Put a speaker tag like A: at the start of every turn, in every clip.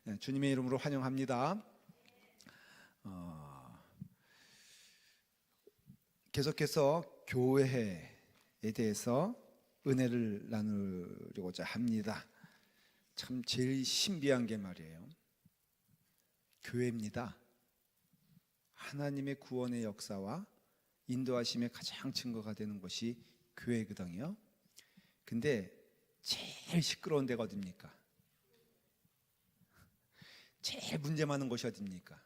A: 네, 주님의 이름으로 환영합니다. 계속해서 교회에 대해서 은혜를 나누려고자 합니다. 참 제일 신비한 게 말이에요. 교회입니다. 하나님의 구원의 역사와 인도하심의 가장 증거가 되는 것이 교회거든요. 근데 제일 시끄러운 데가 어딥니까? 제일 문제 많은 곳이 어딥니까?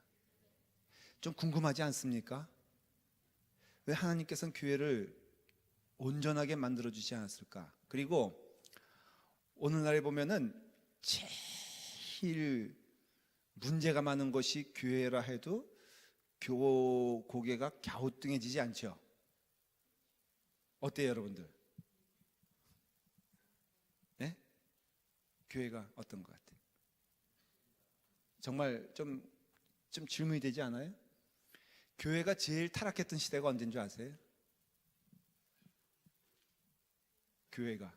A: 좀 궁금하지 않습니까? 왜 하나님께서는 교회를 온전하게 만들어주지 않았을까? 그리고 오늘날에 보면은 제일 문제가 많은 것이 교회라 해도 고개가 갸우뚱해지지 않죠? 어때요, 여러분들? 네? 교회가 어떤 것 같아요? 정말 좀 질문이 되지 않아요? 교회가 제일 타락했던 시대가 언제인 줄 아세요? 교회가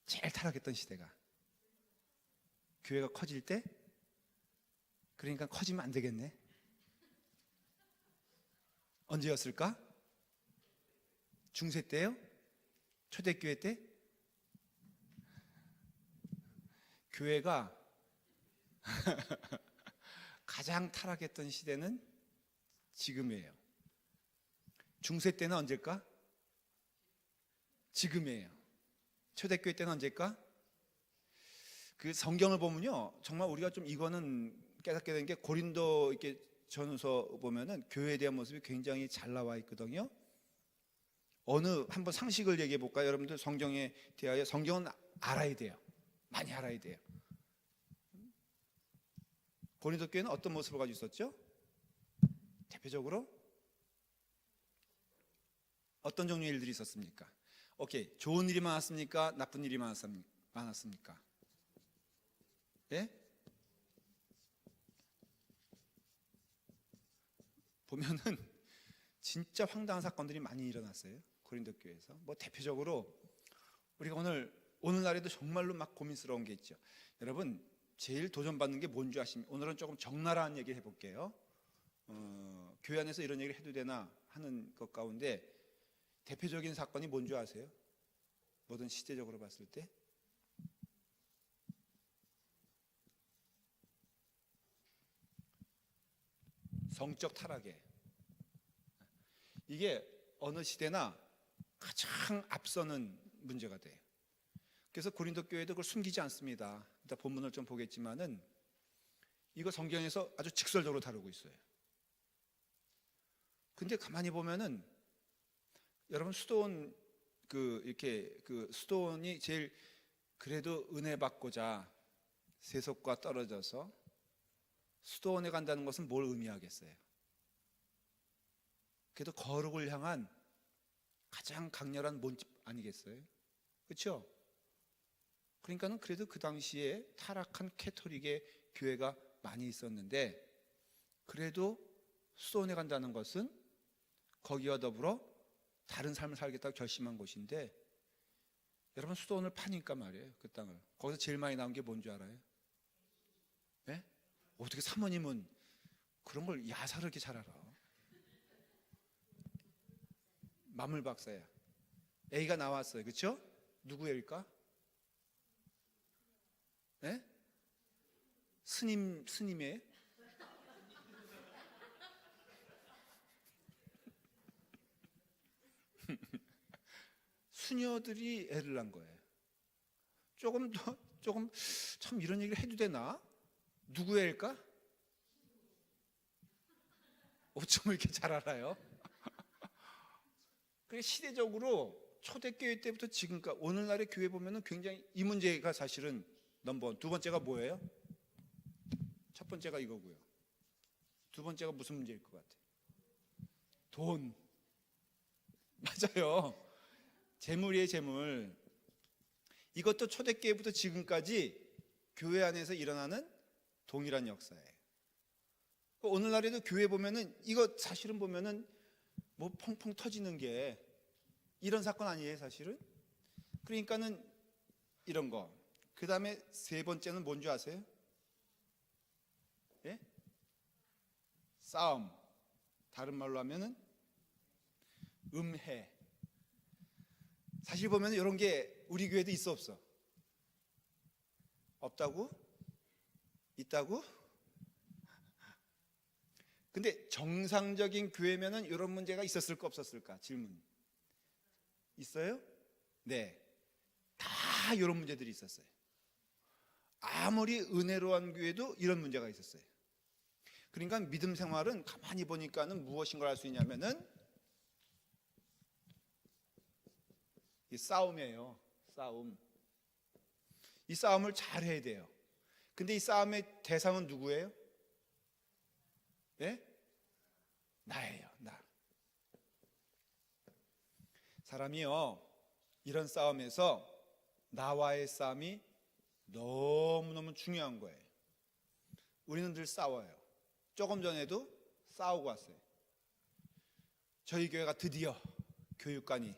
A: 제일 타락했던 시대가 교회가 커질 때? 그러니까 커지면 안 되겠네. 언제였을까? 중세 때요? 초대교회 때? 교회가 가장 타락했던 시대는 지금이에요. 중세 때는 언제일까? 지금이에요. 초대교회 때는 언제일까? 그 성경을 보면요, 정말 우리가 좀 이거는 깨닫게 된 게 고린도 이렇게 전서 보면은 교회에 대한 모습이 굉장히 잘 나와 있거든요. 한번 상식을 얘기해 볼까요? 여러분들 성경에 대하여 성경은 알아야 돼요. 많이 알아야 돼요. 고린도 교회는 어떤 모습을 가지고 있었죠? 대표적으로 어떤 종류의 일들이 있었습니까? 오케이, 좋은 일이 많았습니까? 나쁜 일이 많았습니까? 예? 보면은 진짜 황당한 사건들이 많이 일어났어요. 고린도 교회에서. 뭐 대표적으로 우리가 오늘날에도 정말로 막 고민스러운 게 있죠. 여러분, 제일 도전받는 게 뭔지 아십니까? 오늘은 조금 적나라한 얘기 해볼게요. 교회 안에서 이런 얘기를 해도 되나 하는 것 가운데 대표적인 사건이 뭔지 아세요? 뭐든 시대적으로 봤을 때 성적 타락이에요. 이게 어느 시대나 가장 앞서는 문제가 돼요. 그래서 고린도 교회도 그걸 숨기지 않습니다. 일단 본문을 좀 보겠지만은 이거 성경에서 아주 직설적으로 다루고 있어요. 근데 가만히 보면은 여러분 수도원 수도원이 제일 그래도 은혜 받고자 세속과 떨어져서 수도원에 간다는 것은 뭘 의미하겠어요? 그래도 거룩을 향한 가장 강렬한 모집 아니겠어요? 그렇죠? 그러니까는 그래도 그 당시에 타락한 캐토릭의 교회가 많이 있었는데 그래도 수도원에 간다는 것은 거기와 더불어 다른 삶을 살겠다고 결심한 곳인데 여러분 수도원을 파니까 말이에요. 그 땅을. 거기서 제일 많이 나온 게 뭔지 알아요? 네? 어떻게 사모님은 그런 걸 야사를 이렇게 잘 알아? 만물 박사야. A가 나왔어요. 그렇죠? 누구 A일까? 네? 스님의 수녀들이 애를 낳은 거예요. 조금 참 이런 얘기를 해도 되나? 누구의 애일까? 어쩜 이렇게 잘 알아요? 그게 시대적으로 초대교회 때부터 지금까지 오늘날의 교회 보면은 굉장히 이 문제가 사실은 넘버원. 두 번째가 뭐예요? 첫 번째가 이거고요. 두 번째가 무슨 문제일 것 같아요? 돈. 맞아요. 재물이에요, 재물. 이것도 초대교회부터 지금까지 교회 안에서 일어나는 동일한 역사예요. 오늘날에도 교회 보면은 이거 사실은 보면은 뭐 펑펑 터지는 게 이런 사건 아니에요, 사실은? 그러니까는 이런 거. 그 다음에 세 번째는 뭔지 아세요? 싸움, 다른 말로 하면은 음해. 사실 보면 이런 게 우리 교회도 있어 없어? 없다고? 있다고? 근데 정상적인 교회면은 이런 문제가 있었을까 없었을까? 질문. 있어요? 네. 다 이런 문제들이 있었어요. 아무리 은혜로운 교회도 이런 문제가 있었어요. 그러니까 믿음 생활은 가만히 보니까는 무엇인 걸 알 수 있냐면은 이 싸움이에요. 싸움. 이 싸움을 잘 해야 돼요. 근데 이 싸움의 대상은 누구예요? 예? 나예요, 나. 사람이요, 이런 싸움에서 나와의 싸움이 너무너무 중요한 거예요. 우리는 늘 싸워요. 조금 전에도 싸우고 왔어요. 저희 교회가 드디어 교육관이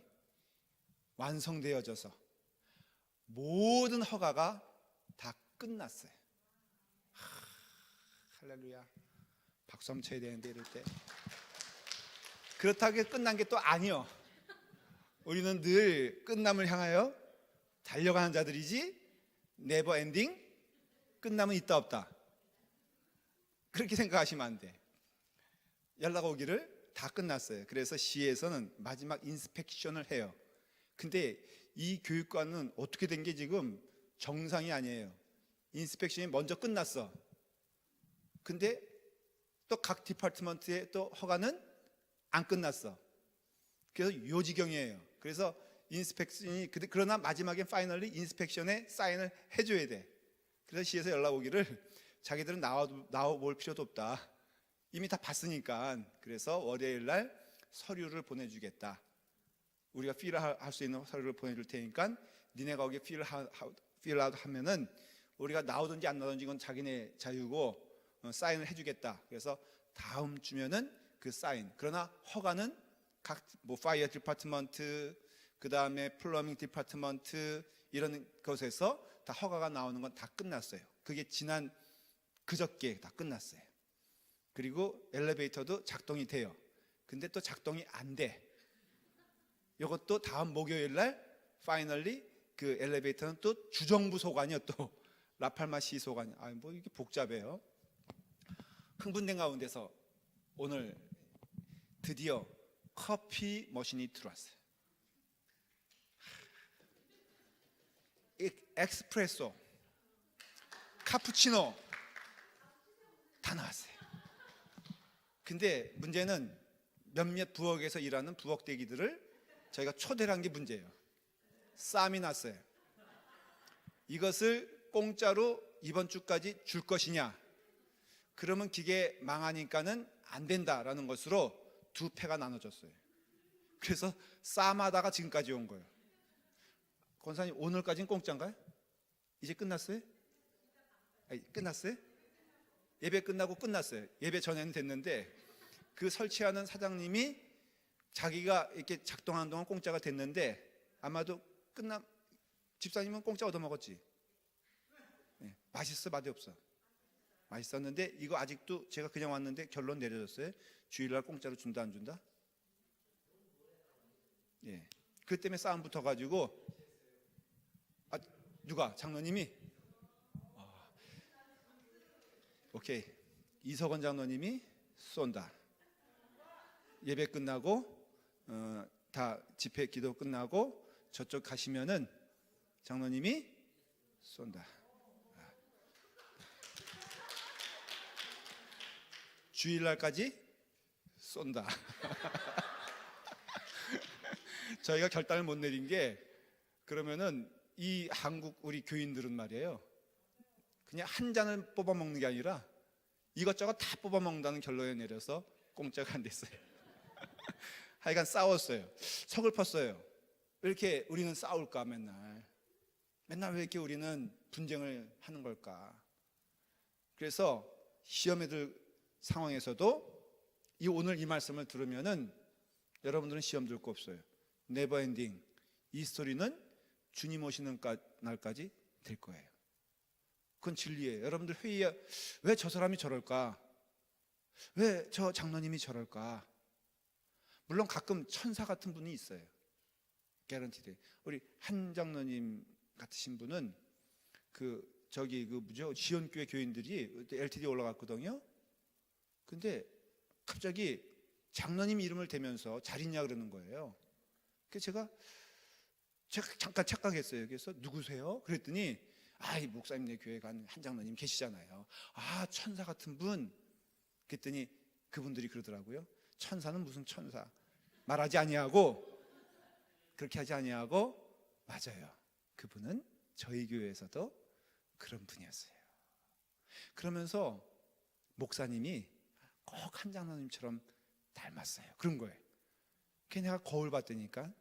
A: 완성되어져서 모든 허가가 다 끝났어요. 할렐루야. 박수 한번 쳐야 되는데 이럴 때. 그렇다고 끝난 게 또 아니요. 우리는 늘 끝남을 향하여 달려가는 자들이지 네버 엔딩, 끝남은 있다 없다, 그렇게 생각하시면 안 돼. 연락 오기를 다 끝났어요. 그래서 시에서는 마지막 인스펙션을 해요. 근데 이 교육관은 어떻게 된 게 지금 정상이 아니에요. 인스펙션이 먼저 끝났어. 근데 또 각 디파트먼트의 또 허가는 안 끝났어. 그래서 요지경이에요. 그래서 인스펙션이, 그러나 마지막에 파이널리 인스펙션에 사인을 해줘야 돼. 그래서 시에서 연락 오기를 자기들은 나와볼 필요도 없다, 이미 다 봤으니까. 그래서 월요일 날 서류를 보내주겠다. 우리가 필요할 수 있는 서류를 보내줄 테니까 니네가 거기에 필아웃 하면은 우리가 나오든지 안 나오든지 이건 자기네 자유고 사인을 해주겠다. 그래서 다음 주면은 그 사인. 그러나 허가는 각 파이어 디파트먼트, 그 다음에 플러밍 디파트먼트 이런 것에서 다 허가가 나오는 건 다 끝났어요. 그게 지난 그저께 다 끝났어요. 그리고 엘리베이터도 작동이 돼요. 근데 또 작동이 안 돼. 이것도 다음 목요일 날 파이널리 그 엘리베이터는 또 주정부 소관이요, 또 라팔마시 소관이. 뭐 이게 복잡해요. 흥분된 가운데서 오늘 드디어 커피 머신이 들어왔어요. 에스프레소, 카푸치노 다 나왔어요. 근데 문제는 몇몇 부엌에서 일하는 부엌대기들을 저희가 초대를 한 게 문제예요. 싸움이 났어요. 이것을 공짜로 이번 주까지 줄 것이냐, 그러면 기계 망하니까는 안 된다라는 것으로 두 패가 나눠졌어요. 그래서 싸움하다가 지금까지 온 거예요. 권사님, 오늘까지는 공짜인가요? 이제 끝났어요? 끝났어요? 예배 끝나고 끝났어요. 예배 전에는 됐는데 그 설치하는 사장님이 자기가 이렇게 작동하는 동안 공짜가 됐는데 아마도 집사님은 공짜 얻어먹었지. 네. 맛있어, 맛이 없어? 맛있었는데 이거 아직도 제가 그냥 왔는데 결론 내려졌어요. 주일날 공짜로 준다 안 준다? 예. 그 때문에 싸움 붙어가지고 누가? 장로님이? 오케이. 이석원 장로님이 쏜다. 예배 끝나고 다 집회 기도 끝나고 저쪽 가시면은 장로님이 쏜다. 주일날까지 쏜다. 저희가 결단을 못 내린 게, 그러면은 이 한국 우리 교인들은 말이에요, 그냥 한 잔을 뽑아 먹는 게 아니라 이것저것 다 뽑아 먹는다는 결론에 내려서 공짜가 안 됐어요. 하여간 싸웠어요. 서글펐어요. 왜 이렇게 우리는 싸울까? 맨날 왜 이렇게 우리는 분쟁을 하는 걸까? 그래서 시험에 들 상황에서도 오늘 이 말씀을 들으면은 여러분들은 시험 들 거 없어요. 네버 엔딩. 이 스토리는 주님 오시는 날까지 될 거예요. 그건 진리예요. 여러분들 회의에 왜 저 사람이 저럴까? 왜 저 장로님이 저럴까? 물론 가끔 천사 같은 분이 있어요. 개런티드. 우리 한 장로님 같으신 분은 지원교회 교인들이 LTD 올라갔거든요. 근데 갑자기 장로님 이름을 대면서 잘 있냐 그러는 거예요. 그래서 제가 잠깐 착각했어요. 그래서 누구세요? 그랬더니 이 목사님네 교회 간 한 장로님 계시잖아요. 천사 같은 분. 그랬더니 그분들이 그러더라고요. 천사는 무슨 천사? 말하지 아니하고 그렇게 하지 아니하고 맞아요. 그분은 저희 교회에서도 그런 분이었어요. 그러면서 목사님이 꼭 한 장로님처럼 닮았어요. 그런 거예요. 걔 내가 거울 봤더니까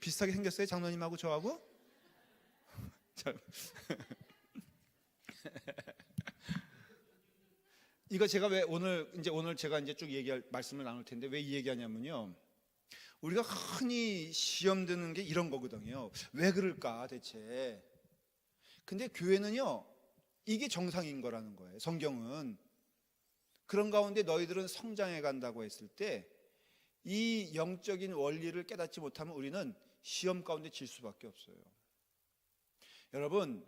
A: 비슷하게 생겼어요. 장로님하고 저하고. 이거 제가 왜 오늘 제가 쭉 얘기할 말씀을 나눌 텐데 왜 이 얘기하냐면요. 우리가 흔히 시험 드는 게 이런 거거든요. 왜 그럴까 대체? 근데 교회는요, 이게 정상인 거라는 거예요. 성경은. 그런 가운데 너희들은 성장해 간다고 했을 때 이 영적인 원리를 깨닫지 못하면 우리는 시험 가운데 질 수밖에 없어요. 여러분,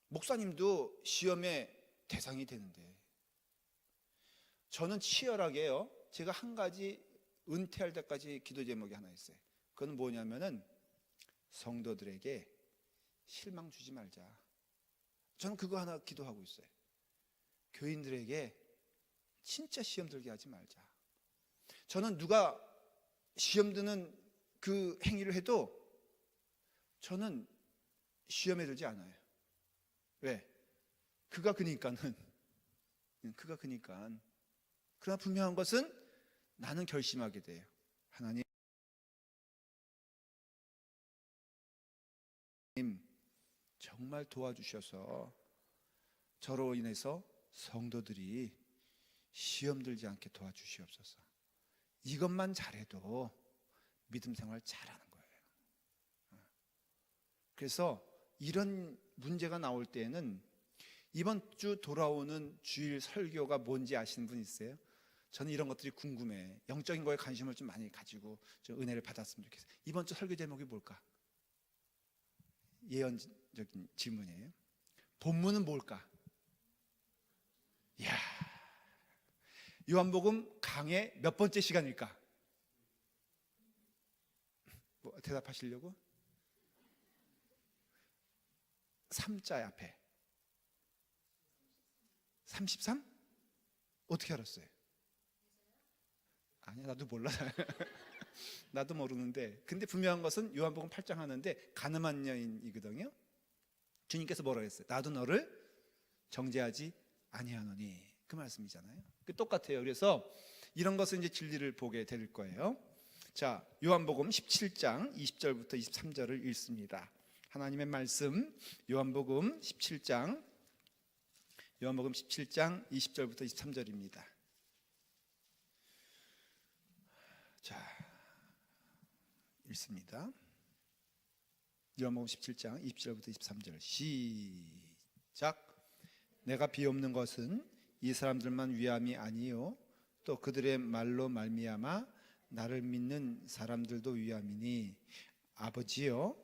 A: 목사님도 시험의 대상이 되는데 저는 치열하게요, 제가 한 가지 은퇴할 때까지 기도 제목이 하나 있어요. 그건 뭐냐면은 성도들에게 실망 주지 말자. 저는 그거 하나 기도하고 있어요. 교인들에게 진짜 시험 들게 하지 말자. 저는 누가 시험 드는 그 행위를 해도 저는 시험에 들지 않아요. 왜? 그가 그니까. 그러나 분명한 것은 나는 결심하게 돼요. 하나님, 정말 도와주셔서 저로 인해서 성도들이 시험 들지 않게 도와주시옵소서. 이것만 잘해도 믿음 생활 잘하는 거예요. 그래서 이런 문제가 나올 때에는 이번 주 돌아오는 주일 설교가 뭔지 아시는 분 있어요? 저는 이런 것들이 궁금해. 영적인 거에 관심을 좀 많이 가지고 좀 은혜를 받았으면 좋겠어요. 이번 주 설교 제목이 뭘까? 예언적인 질문이에요. 본문은 뭘까? 이야, 요한복음 강의 몇 번째 시간일까? 뭐 대답하시려고? 3자 앞에 33? 어떻게 알았어요? 아니야, 나도 몰라. 나도 모르는데, 근데 분명한 것은 요한복음 8장 하는데 가늠한 여인이거든요. 주님께서 뭐라고 했어요? 나도 너를 정죄하지 아니하노니, 그 말씀이잖아요. 똑같아요. 그래서 이런 것은 이제 진리를 보게 될 거예요. 자, 요한복음 17장 20절부터 23절을 읽습니다. 하나님의 말씀, 요한복음 17장 20절부터 23절입니다. 자, 읽습니다. 요한복음 17장 20절부터 23절 시작. 내가 비옵는 것은 이 사람들만 위함이 아니요 또 그들의 말로 말미암아 나를 믿는 사람들도 위함이니, 아버지여,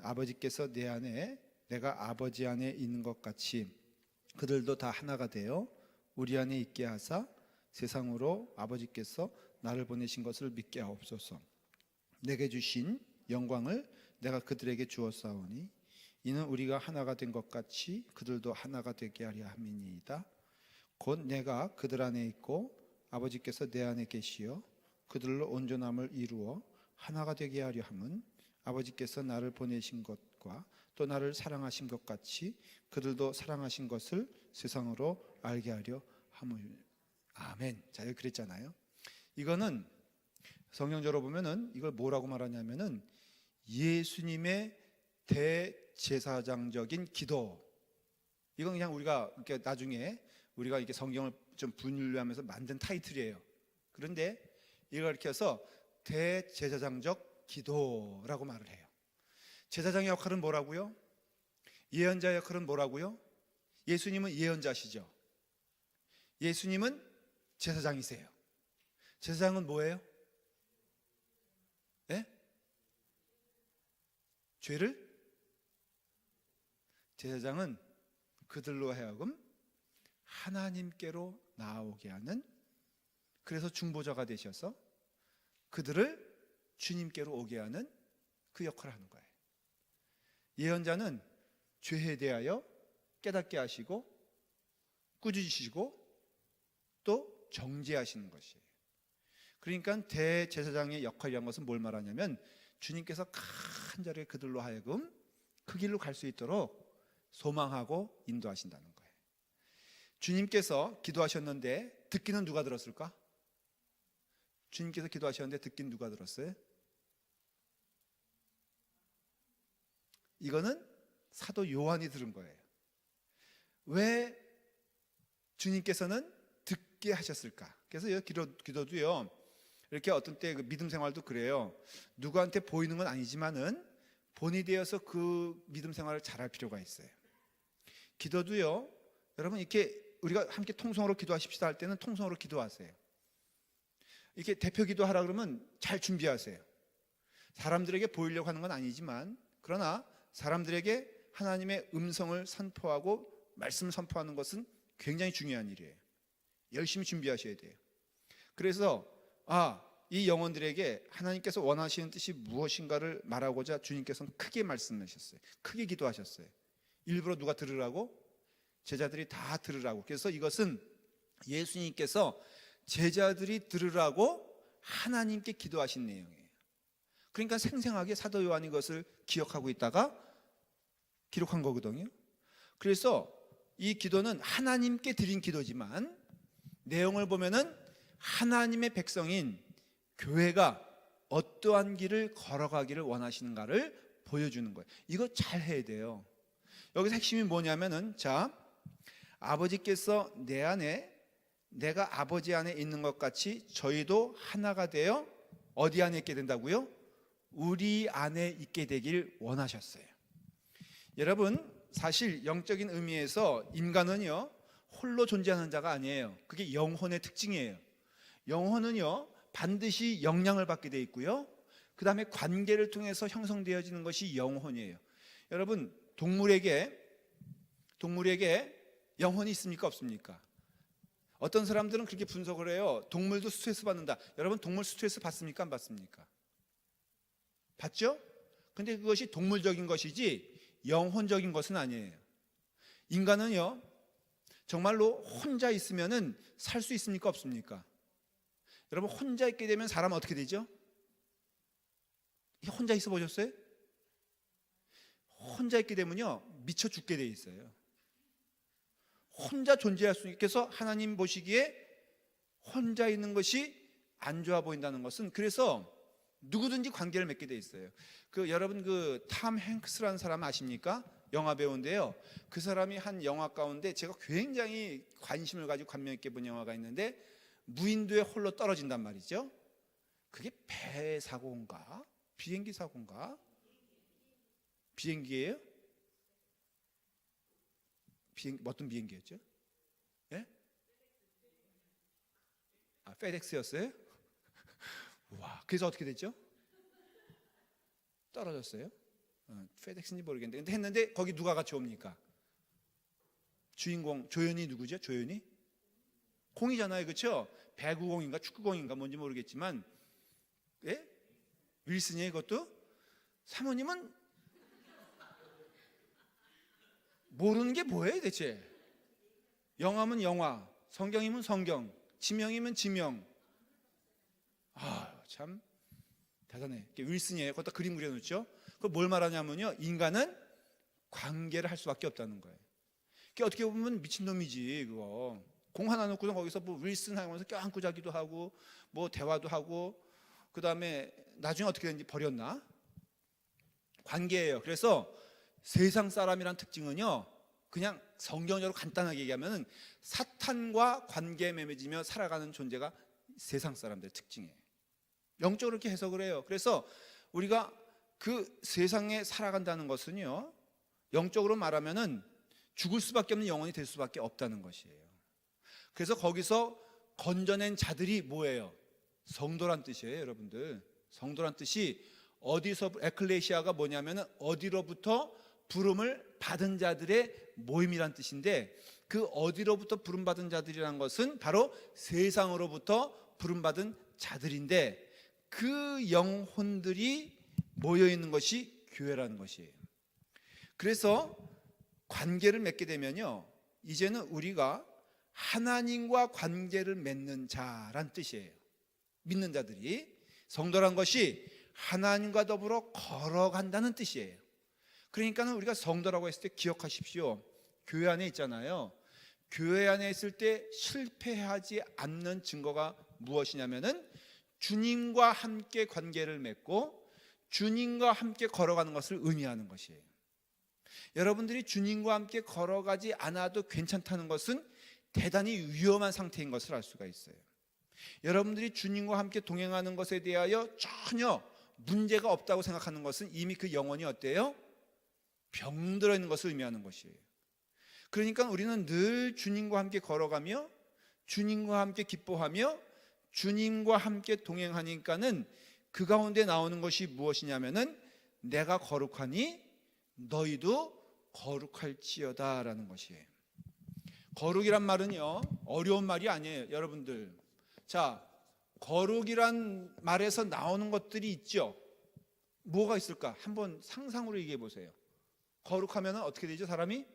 A: 아버지께서 내 안에 내가 아버지 안에 있는 것 같이 그들도 다 하나가 되어 우리 안에 있게 하사 세상으로 아버지께서 나를 보내신 것을 믿게 하옵소서. 내게 주신 영광을 내가 그들에게 주었사오니 이는 우리가 하나가 된 것 같이 그들도 하나가 되게 하려 함이니이다. 곧 내가 그들 안에 있고 아버지께서 내 안에 계시어 그들로 온전함을 이루어 하나가 되게 하려 함은 아버지께서 나를 보내신 것과 또 나를 사랑하신 것 같이 그들도 사랑하신 것을 세상으로 알게 하려 함을. 아멘. 자, 여기 그랬잖아요. 이거는 성경적으로 보면은 이걸 뭐라고 말하냐면은 예수님의 대제사장적인 기도. 이건 그냥 우리가 이렇게 나중에 우리가 이렇게 성경을 좀 분류하면서 만든 타이틀이에요. 그런데 이걸 이렇게 해서 대제사장적 기도라고 말을 해요. 제사장의 역할은 뭐라고요? 예언자의 역할은 뭐라고요? 예수님은 예언자시죠. 예수님은 제사장이세요. 제사장은 뭐예요? 예? 제사장은 그들로 하여금 하나님께로 나아오게 하는, 그래서 중보자가 되셔서 그들을 주님께로 오게 하는 그 역할을 하는 거예요. 예언자는 죄에 대하여 깨닫게 하시고 꾸짖으시고 또 정죄하시는 것이에요. 그러니까 대제사장의 역할이란 것은 뭘 말하냐면, 주님께서 간절히 그들로 하여금 그 길로 갈 수 있도록 소망하고 인도하신다는 거예요. 주님께서 기도하셨는데 듣기는 누가 들었을까? 주님께서 기도하셨는데 듣기는 누가 들었어요? 이거는 사도 요한이 들은 거예요. 왜 주님께서는 듣게 하셨을까? 그래서 기도도요, 이렇게 어떤 때 그 믿음 생활도 그래요. 누구한테 보이는 건 아니지만은 본이 되어서 그 믿음 생활을 잘할 필요가 있어요. 기도도요, 여러분 이렇게 우리가 함께 통성으로 기도하십시다 할 때는 통성으로 기도하세요. 이렇게 대표 기도하라 그러면 잘 준비하세요. 사람들에게 보이려고 하는 건 아니지만, 그러나 사람들에게 하나님의 음성을 선포하고 말씀을 선포하는 것은 굉장히 중요한 일이에요. 열심히 준비하셔야 돼요. 그래서 이 영혼들에게 하나님께서 원하시는 뜻이 무엇인가를 말하고자 주님께서는 크게 말씀하셨어요. 크게 기도하셨어요. 일부러 누가 들으라고? 제자들이 다 들으라고. 그래서 이것은 예수님께서 제자들이 들으라고 하나님께 기도하신 내용이에요. 그러니까 생생하게 사도 요한이 이것을 기억하고 있다가 기록한 거거든요. 그래서 이 기도는 하나님께 드린 기도지만 내용을 보면은 하나님의 백성인 교회가 어떠한 길을 걸어가기를 원하시는가를 보여주는 거예요. 이거 잘 해야 돼요. 여기서 핵심이 뭐냐면은, 자, 아버지께서 내 안에, 내가 아버지 안에 있는 것 같이 저희도 하나가 되어 어디 안에 있게 된다고요? 우리 안에 있게 되길 원하셨어요. 여러분, 사실 영적인 의미에서 인간은요, 홀로 존재하는 자가 아니에요. 그게 영혼의 특징이에요. 영혼은요, 반드시 영향을 받게 돼 있고요, 그 다음에 관계를 통해서 형성되어지는 것이 영혼이에요. 여러분, 동물에게 영혼이 있습니까, 없습니까? 어떤 사람들은 그렇게 분석을 해요. 동물도 스트레스 받는다. 여러분, 동물 스트레스 받습니까, 안 받습니까? 받죠? 근데 그것이 동물적인 것이지 영혼적인 것은 아니에요. 인간은요, 정말로 혼자 있으면은 살 수 있습니까, 없습니까? 여러분, 혼자 있게 되면 사람은 어떻게 되죠? 혼자 있어 보셨어요? 혼자 있게 되면요, 미쳐 죽게 돼 있어요. 혼자 존재할 수 있게 해서 하나님 보시기에 혼자 있는 것이 안 좋아 보인다는 것은, 그래서 누구든지 관계를 맺게 돼 있어요. 여러분 탐 행크스라는 사람 아십니까? 영화 배우인데요. 그 사람이 한 영화 가운데 제가 굉장히 관심을 가지고 감명 있게 본 영화가 있는데, 무인도에 홀로 떨어진단 말이죠. 그게 배 사고인가? 비행기 사고인가? 비행기예요? 어떤 비행기였죠? 예? 페덱스였어요? 와, 그래서 어떻게 됐죠? 떨어졌어요? 페덱스인지 모르겠는데, 근데 했는데 거기 누가 같이 옵니까? 주인공 조연이 누구죠? 조연이? 공이잖아요, 그렇죠? 배구공인가 축구공인가 뭔지 모르겠지만, 예? 윌슨이에요, 그것도? 사모님은 모르는 게 뭐예요, 대체? 영화면 영화, 성경이면 성경, 지명이면 지명. 참 대단해. 윌슨이에요. 거기다 그림 그려놓죠. 그걸 뭘 말하냐면요, 인간은 관계를 할 수밖에 없다는 거예요. 그게 어떻게 보면 미친놈이지. 그거 공 하나 놓고서 거기서 뭐 윌슨 하면서 껴안고 자기도 하고 뭐 대화도 하고, 그 다음에 나중에 어떻게 됐는지 버렸나? 관계예요. 그래서 세상 사람이란 특징은요, 그냥 성경적으로 간단하게 얘기하면 사탄과 관계에 맺어지며 살아가는 존재가 세상 사람들의 특징이에요. 영적으로 이렇게 해석을 해요. 그래서 우리가 그 세상에 살아간다는 것은요, 영적으로 말하면은 죽을 수밖에 없는 영혼이 될 수밖에 없다는 것이에요. 그래서 거기서 건져낸 자들이 뭐예요? 성도란 뜻이에요, 여러분들. 성도란 뜻이 어디서, 에클레시아가 뭐냐면은 어디로부터 부름을 받은 자들의 모임이란 뜻인데, 그 어디로부터 부름받은 자들이란 것은 바로 세상으로부터 부름받은 자들인데, 그 영혼들이 모여 있는 것이 교회라는 것이에요. 그래서 관계를 맺게 되면요, 이제는 우리가 하나님과 관계를 맺는 자란 뜻이에요. 믿는 자들이, 성도란 것이 하나님과 더불어 걸어간다는 뜻이에요. 그러니까 우리가 성도라고 했을 때 기억하십시오. 교회 안에 있잖아요. 교회 안에 있을 때 실패하지 않는 증거가 무엇이냐면은 주님과 함께 관계를 맺고 주님과 함께 걸어가는 것을 의미하는 것이에요. 여러분들이 주님과 함께 걸어가지 않아도 괜찮다는 것은 대단히 위험한 상태인 것을 알 수가 있어요. 여러분들이 주님과 함께 동행하는 것에 대하여 전혀 문제가 없다고 생각하는 것은 이미 그 영혼이 어때요? 병들어 있는 것을 의미하는 것이에요. 그러니까 우리는 늘 주님과 함께 걸어가며 주님과 함께 기뻐하며 주님과 함께 동행하니까는 그 가운데 나오는 것이 무엇이냐면은 내가 거룩하니 너희도 거룩할지어다 라는 것이에요. 거룩이란 말은요, 어려운 말이 아니에요, 여러분들. 자, 거룩이란 말에서 나오는 것들이 있죠. 뭐가 있을까? 한번 상상으로 얘기해 보세요. 거룩하면 어떻게 되죠, 사람이?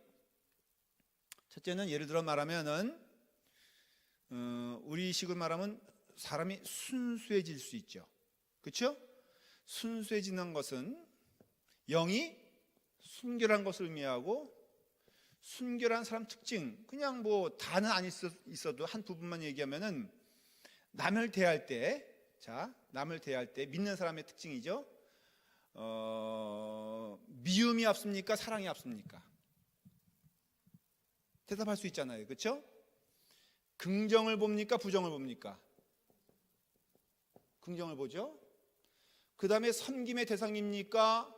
A: 첫째는 예를 들어 말하면은 우리식으로 말하면 사람이 순수해질 수 있죠. 그렇죠? 순수해지는 것은 영이 순결한 것을 의미하고, 순결한 사람 특징, 그냥 뭐 다는 안 있어도 한 부분만 얘기하면은 남을 대할 때, 자, 남을 대할 때 믿는 사람의 특징이죠. 미움이 앞섭니까? 사랑이 앞섭니까? 대답할 수 있잖아요. 그렇죠? 긍정을 봅니까? 부정을 봅니까? 긍정을 보죠. 그 다음에 섬김의 대상입니까?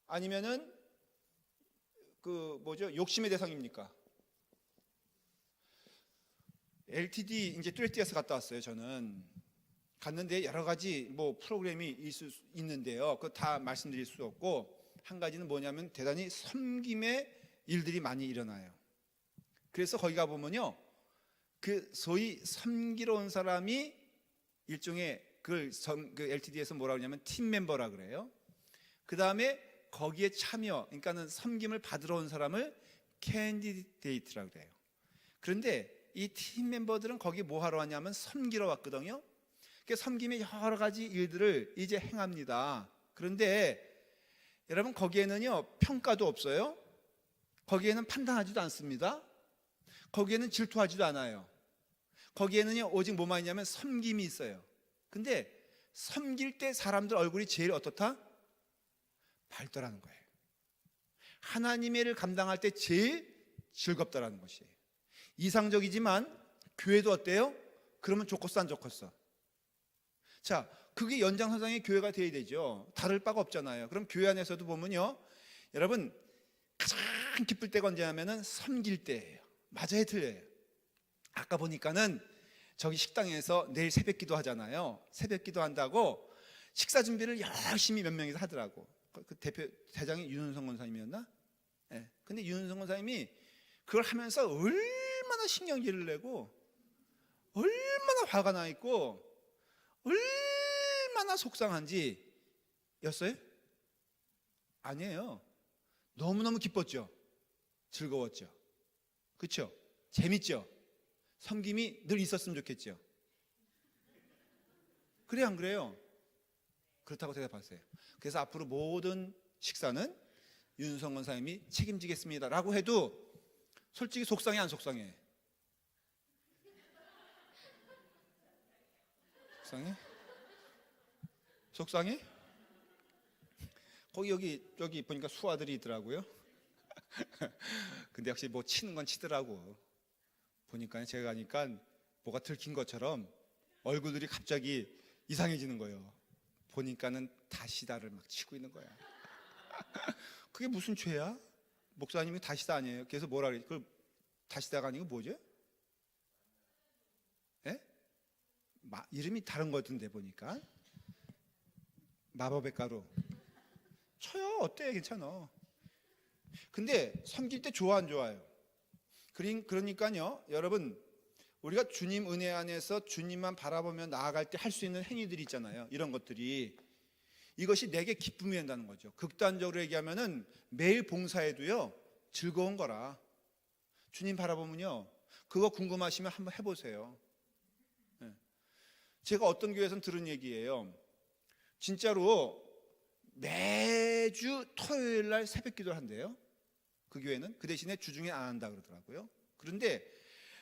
A: 아니면은 욕심의 대상입니까? LTD 이제 뚜레띠에서 갔다 왔어요. 저는 갔는데 여러 가지 뭐 프로그램이 있는데요. 그거 다 말씀드릴 수 없고, 한 가지는 뭐냐면 대단히 섬김의 일들이 많이 일어나요. 그래서 거기 가 보면요, 그 소위 섬기러 온 사람이 일종의 그 LTD에서 뭐라 그러냐면 팀 멤버라 그래요. 그 다음에 거기에 참여, 그러니까는 섬김을 받으러 온 사람을 캔디데이트라 그래요. 그런데 이 팀 멤버들은 거기 뭐 하러 왔냐면 섬기러 왔거든요. 그 섬김의 여러 가지 일들을 이제 행합니다. 그런데 여러분, 거기에는요 평가도 없어요. 거기에는 판단하지도 않습니다. 거기에는 질투하지도 않아요. 거기에는요 오직 뭐만 있냐면 섬김이 있어요. 근데 섬길 때 사람들 얼굴이 제일 어떻다? 밝더라는 거예요. 하나님의 일을 감당할 때 제일 즐겁다라는 것이에요. 이상적이지만 교회도 어때요? 그러면 좋겠어, 안 좋겠어? 자, 그게 연장선상의 교회가 돼야 되죠. 다를 바가 없잖아요. 그럼 교회 안에서도 보면요, 여러분 가장 기쁠 때가 언제냐면은 섬길 때예요. 맞아요, 틀려요? 아까 보니까는 저기 식당에서 내일 새벽기도 하잖아요. 새벽기도 한다고 식사 준비를 열심히 몇 명이서 하더라고. 그 대장이 윤은성 권사님이었나? 네. 근데 윤은성 권사님이 그걸 하면서 얼마나 신경질을 내고 얼마나 화가 나 있고 얼마나 속상한지 였어요? 아니에요. 너무너무 기뻤죠. 즐거웠죠. 그렇죠? 재밌죠? 섬김이 늘 있었으면 좋겠죠. 그래, 안 그래요? 그렇다고 대답하세요. 그래서 앞으로 모든 식사는 윤성 권사님이 책임지겠습니다 라고 해도 솔직히 속상해, 안 속상해? 속상해? 속상해? 거기 여기 보니까 수아들이 있더라고요. 근데 역시 뭐 치는 건 치더라고. 보니까 제가 가니까 뭐가 들킨 것처럼 얼굴들이 갑자기 이상해지는 거예요. 보니까는 다시다를 막 치고 있는 거야. 그게 무슨 죄야? 목사님이 다시다 아니에요. 그래서 뭐라 그래? 그 다시다가 아니고 뭐죠? 이름이 다른 것 같은데 보니까 마법의 가루 쳐요. 어때? 괜찮아. 근데 섬길 때 좋아 안 좋아요? 그러니까요 여러분, 우리가 주님 은혜 안에서 주님만 바라보며 나아갈 때 할 수 있는 행위들이 있잖아요. 이런 것들이, 이것이 내게 기쁨이 된다는 거죠. 극단적으로 얘기하면은 매일 봉사해도요 즐거운 거라. 주님 바라보면요, 그거 궁금하시면 한번 해보세요. 제가 어떤 교회에서 들은 얘기예요. 진짜로 매주 토요일 날 새벽 기도를 한대요. 그 교회는. 그 대신에 주중에 안 한다 그러더라고요. 그런데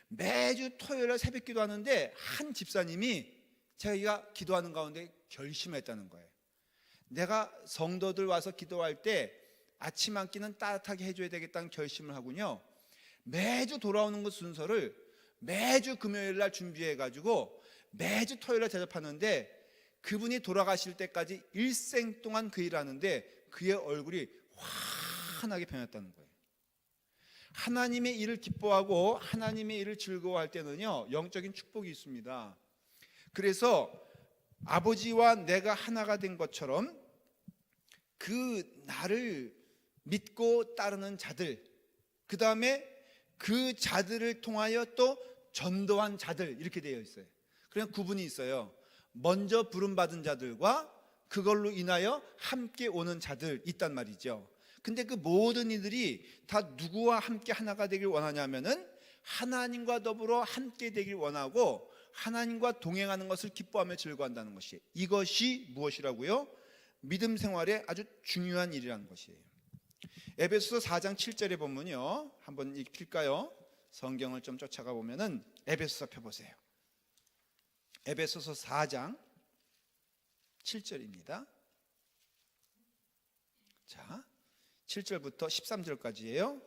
A: 매주 토요일 날 새벽 기도하는데 한 집사님이 자기가 기도하는 가운데 결심했다는 거예요. 내가 성도들 와서 기도할 때 아침 한 끼는 따뜻하게 해줘야 되겠다는 결심을 하군요. 매주 돌아오는 그 순서를 매주 금요일 날 준비해가지고 매주 토요일 날 대접하는데, 그분이 돌아가실 때까지 일생 동안 그 일을 하는데 그의 얼굴이 환하게 변했다는 거예요. 하나님의 일을 기뻐하고 하나님의 일을 즐거워할 때는요 영적인 축복이 있습니다. 그래서 아버지와 내가 하나가 된 것처럼 그 나를 믿고 따르는 자들, 그 다음에 그 자들을 통하여 또 전도한 자들, 이렇게 되어 있어요. 그냥 구분이 있어요. 먼저 부름받은 자들과 그걸로 인하여 함께 오는 자들 있단 말이죠. 근데 그 모든 이들이 다 누구와 함께 하나가 되길 원하냐면은 하나님과 더불어 함께 되길 원하고 하나님과 동행하는 것을 기뻐하며 즐거워한다는 것이, 이것이 무엇이라고요? 믿음 생활에 아주 중요한 일이라는 것이에요. 에베소서 4장 7절에 보면요, 한번 읽힐까요? 성경을 좀 쫓아가 보면은 에베소서 펴보세요. 에베소서 4장 7절입니다. 자, 7절부터 13절까지예요.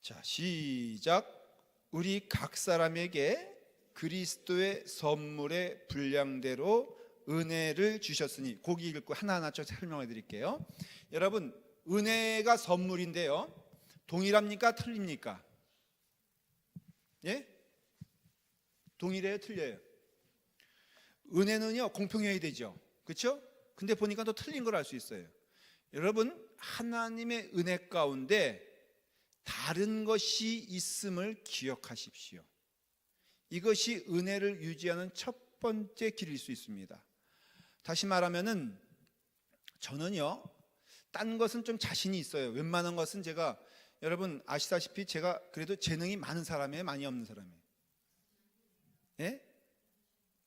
A: 자, 시작. 우리 각 사람에게 그리스도의 선물의 분량대로 은혜를 주셨으니, 거기 읽고 하나하나 좀 설명해 드릴게요. 여러분, 은혜가 선물인데요, 동일합니까? 틀립니까? 예? 동일해요? 틀려요? 은혜는요 공평해야 되죠, 그렇죠? 근데 보니까 또 틀린 걸 알 수 있어요. 여러분, 하나님의 은혜 가운데 다른 것이 있음을 기억하십시오. 이것이 은혜를 유지하는 첫 번째 길일 수 있습니다. 다시 말하면은 저는요 딴 것은 좀 자신이 있어요. 웬만한 것은 제가, 여러분 아시다시피 제가 그래도 재능이 많은 사람이에요, 많이 없는 사람이에요? 예?